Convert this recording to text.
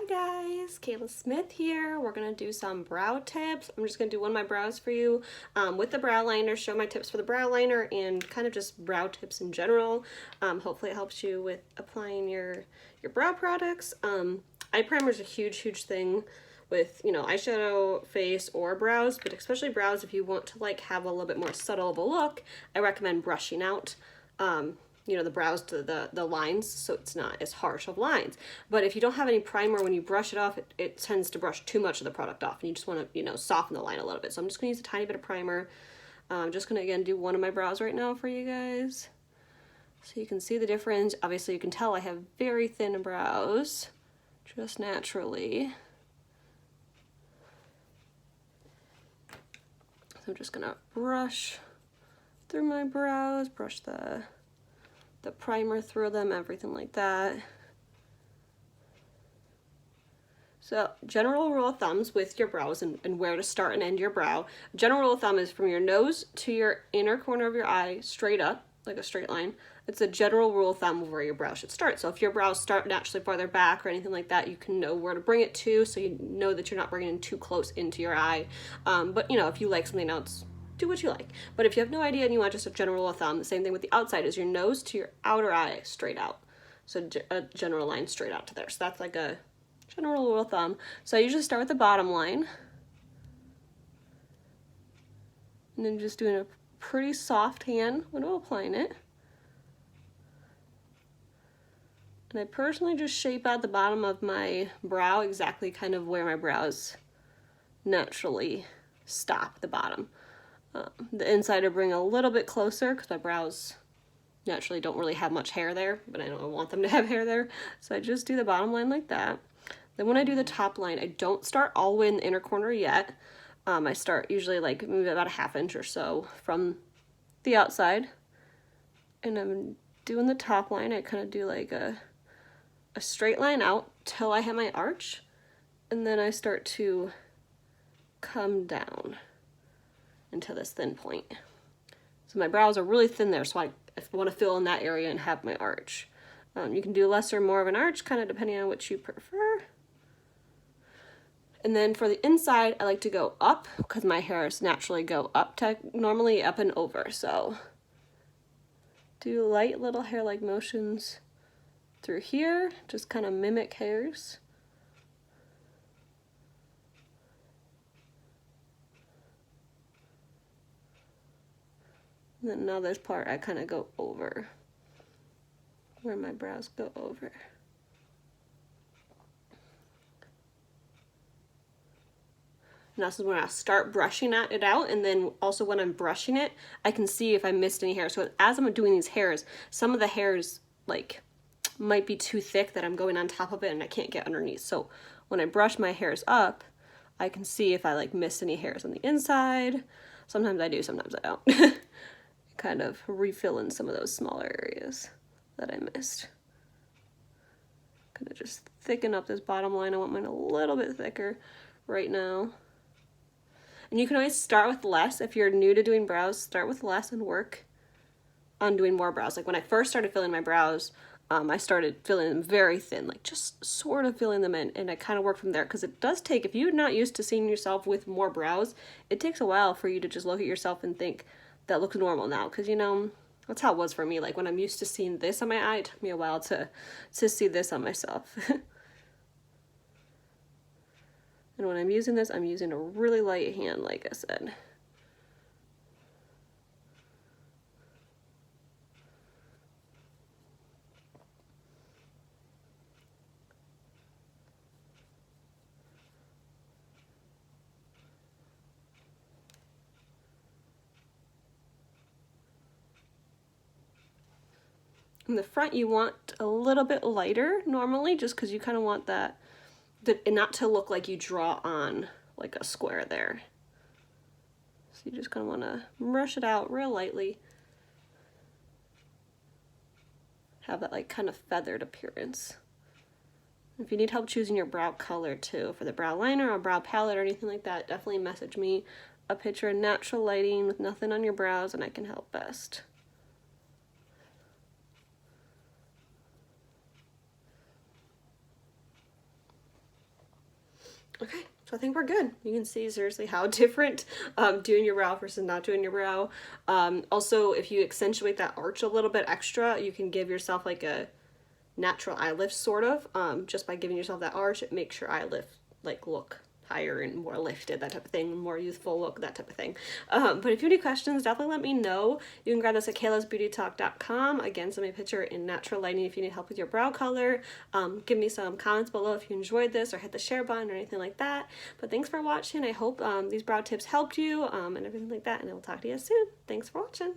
guys, Kayla Smith here. We're gonna do some brow tips. I'm just gonna do one of my brows for you with the brow liner, show my tips for the brow liner and kind of just brow tips in general. Hopefully it helps you with applying your brow products. Eye primer is a huge thing with, you know, eyeshadow, face, or brows, but especially brows if you want to like have a little bit more subtle of a look. I recommend brushing out you know, the brows to the lines, so it's not as harsh of lines. But if you don't have any primer, when you brush it off, it tends to brush too much of the product off, and you just want to, you know, soften the line a little bit. So I'm just going to use a tiny bit of primer. I'm just going to, again, do one of my brows right now for you guys, so you can see the difference. Obviously, you can tell I have very thin brows, just naturally. So I'm just going to brush through my brows, brush the primer through them, everything like that. So general rule of thumbs with your brows and where to start and end your brow. General rule of thumb is from your nose to your inner corner of your eye, straight up, like a straight line. It's a general rule of thumb of where your brow should start. So if your brows start naturally farther back or anything like that, you can know where to bring it to, so you know that you're not bringing it too close into your eye. But you know, if you like something else, do what you like. But if you have no idea and you want just a general rule of thumb, the same thing with the outside is your nose to your outer eye straight out. So a general line straight out to there. So that's like a general rule of thumb. So I usually start with the bottom line. And then just doing a pretty soft hand when I'm applying it. And I personally just shape out the bottom of my brow exactly kind of where my brows naturally stop at the bottom. The inside I bring a little bit closer because my brows naturally don't really have much hair there, but I don't want them to have hair there. So I just do the bottom line like that. Then when I do the top line, I don't start all the way in the inner corner yet. I start usually like maybe about a ½ inch or so from the outside. And I'm doing the top line. I kind of do like a straight line out till I hit my arch. And then I start to come down into this thin point. So my brows are really thin there, so I want to fill in that area and have my arch. You can do less or more of an arch, kind of depending on what you prefer. And then for the inside, I like to go up because my hairs naturally go up, normally up and over. So do light little hair-like motions through here, just kind of mimic hairs. And then now this part I kind of go over, where my brows go over. And this is when I start brushing it out, and then also when I'm brushing it, I can see if I missed any hair. So as I'm doing these hairs, some of the hairs like might be too thick that I'm going on top of it and I can't get underneath. So when I brush my hairs up, I can see if I like missed any hairs on the inside. Sometimes I do, sometimes I don't. Kind of refill in some of those smaller areas that I missed. Kind of just thicken up this bottom line. I want mine a little bit thicker right now. And you can always start with less. If you're new to doing brows, start with less and work on doing more brows. Like when I first started filling my brows, I started filling them very thin, like just sort of filling them in, and I kind of work from there, because it does take, if you're not used to seeing yourself with more brows, it takes a while for you to just look at yourself and think, that looks normal now, because you know, that's how it was for me. Like when I'm used to seeing this on my eye, it took me a while to see this on myself. And when I'm using this, I'm using a really light hand, like I said. In the front, you want a little bit lighter normally, just because you kind of want that, not to look like you draw on like a square there. So you just kind of want to brush it out real lightly. Have that like kind of feathered appearance. If you need help choosing your brow color too, for the brow liner or brow palette or anything like that, definitely message me a picture of natural lighting with nothing on your brows and I can help best. So I think we're good. You can see seriously how different doing your brow versus not doing your brow. Also, if you accentuate that arch a little bit extra, you can give yourself like a natural eye lift sort of. Just by giving yourself that arch, it makes your eye lift like look higher and more lifted, that type of thing, more youthful look, that type of thing. But if you have any questions, definitely let me know. You can grab this at kaylasbeautytalk.com. Again, send me a picture in natural lighting if you need help with your brow color. Give me some comments below if you enjoyed this, or hit the share button or anything like that. But thanks for watching. I hope these brow tips helped you and everything like that, and I will talk to you soon. Thanks for watching.